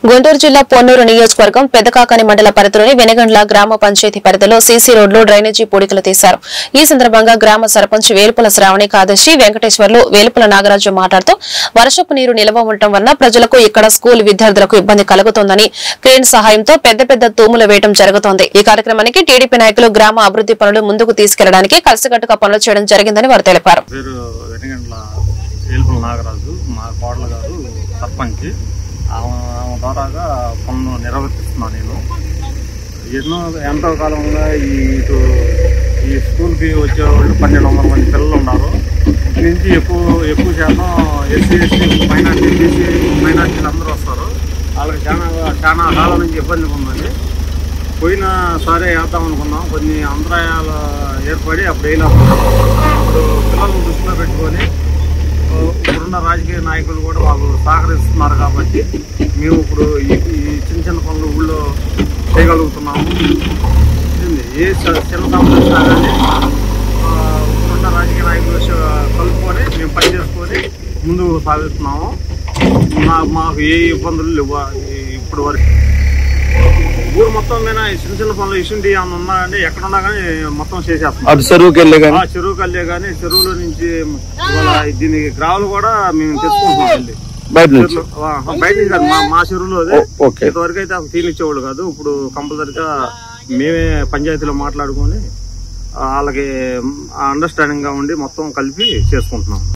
గుంటూరు జిల్లా పొన్నూరు నియోజకవర్గం పెదకాకాని మండల పరిధిలోని వెనగండ్ల గ్రామ పంచాయతీ పరిధిలో సీసీ రోడ్లో డ్రైనేజీ పూడికలు తీశారు. ఈ సందర్భంగా గ్రామ సర్పంచ్ వేలుపుల శ్రావణి కాదర్శి వెంకటేశ్వర్లు వేలుపుల నాగరాజు మాట్లాడుతూ వర్షపు నీరు నిల్వ ఉండటం వల్ల ప్రజలకు ఇక్కడ స్కూల్ విద్యార్థులకు ఇబ్బంది కలుగుతోందని క్రేన్ సహాయంతో పెద్ద పెద్ద తూములు వేయడం జరుగుతోంది. ఈ కార్యక్రమానికి టీడీపీ నాయకులు గ్రామ అభివృద్ది పనులు ముందుకు తీసుకెళ్లడానికి కలిసికట్టుగా పనులు చేయడం జరిగిందని వారు తెలిపారు. ఆమె ద్వారాగా పనులు నిర్వర్తిస్తున్నాను. నేను ఎంతో కాలంగా ఈ స్కూల్కి వచ్చేవాళ్ళు 1200 మంది పిల్లలు ఉన్నారు. ఇటు నుంచి ఎక్కువ శాతం ఎస్సీ మైనార్టీ బీసీ మైనార్టీలు అందరూ వస్తారు. వాళ్ళకి చాలా కాలం నుంచి ఇబ్బంది ఉందండి. పోయినసారి వేద్దాం అనుకున్నాం, కొన్ని అంతరాయాలు ఏర్పడి అప్పుడు వేయలేకపోతున్నాం. ఇప్పుడు పిల్లలను దృష్టిలో పెట్టుకొని ఇప్పుడున్న రాజకీయ నాయకులు కూడా మాకు సహకరిస్తున్నారు కాబట్టి మేము ఇప్పుడు ఈ చిన్న చిన్న పనులు ఊళ్ళో చేయగలుగుతున్నాము. ఏ చిన్న సమస్య కానీ ఇప్పుడున్న రాజకీయ నాయకులు కలుపుకొని మేము పని చేసుకొని ముందుకు సాగిస్తున్నాము. మాకు ఏ ఇబ్బందులు లేవు ఇప్పుడు వరకు. ఊరు మొత్తం మీద చిన్న చిన్న పనులు ఇసుంటి ఏమన్నా ఉన్నాయంటే ఎక్కడున్నా కానీ మొత్తం చేసేస్తాం. చెరువుకి వెళ్ళే కానీ చెరువులో నుంచి దీని గ్రావులు కూడా మేము తెచ్చుకుంటున్నాం. బయట నుంచి కాదు, మా చెరువులో ఇంతవరకు అయితే అసలు తీనిచ్చేవాళ్ళు కాదు. ఇప్పుడు కంపల్సరిగా మేమే పంచాయతీలో మాట్లాడుకొని వాళ్ళకి అండర్స్టాండింగ్ గా ఉండి మొత్తం కలిపి చేసుకుంటున్నాం.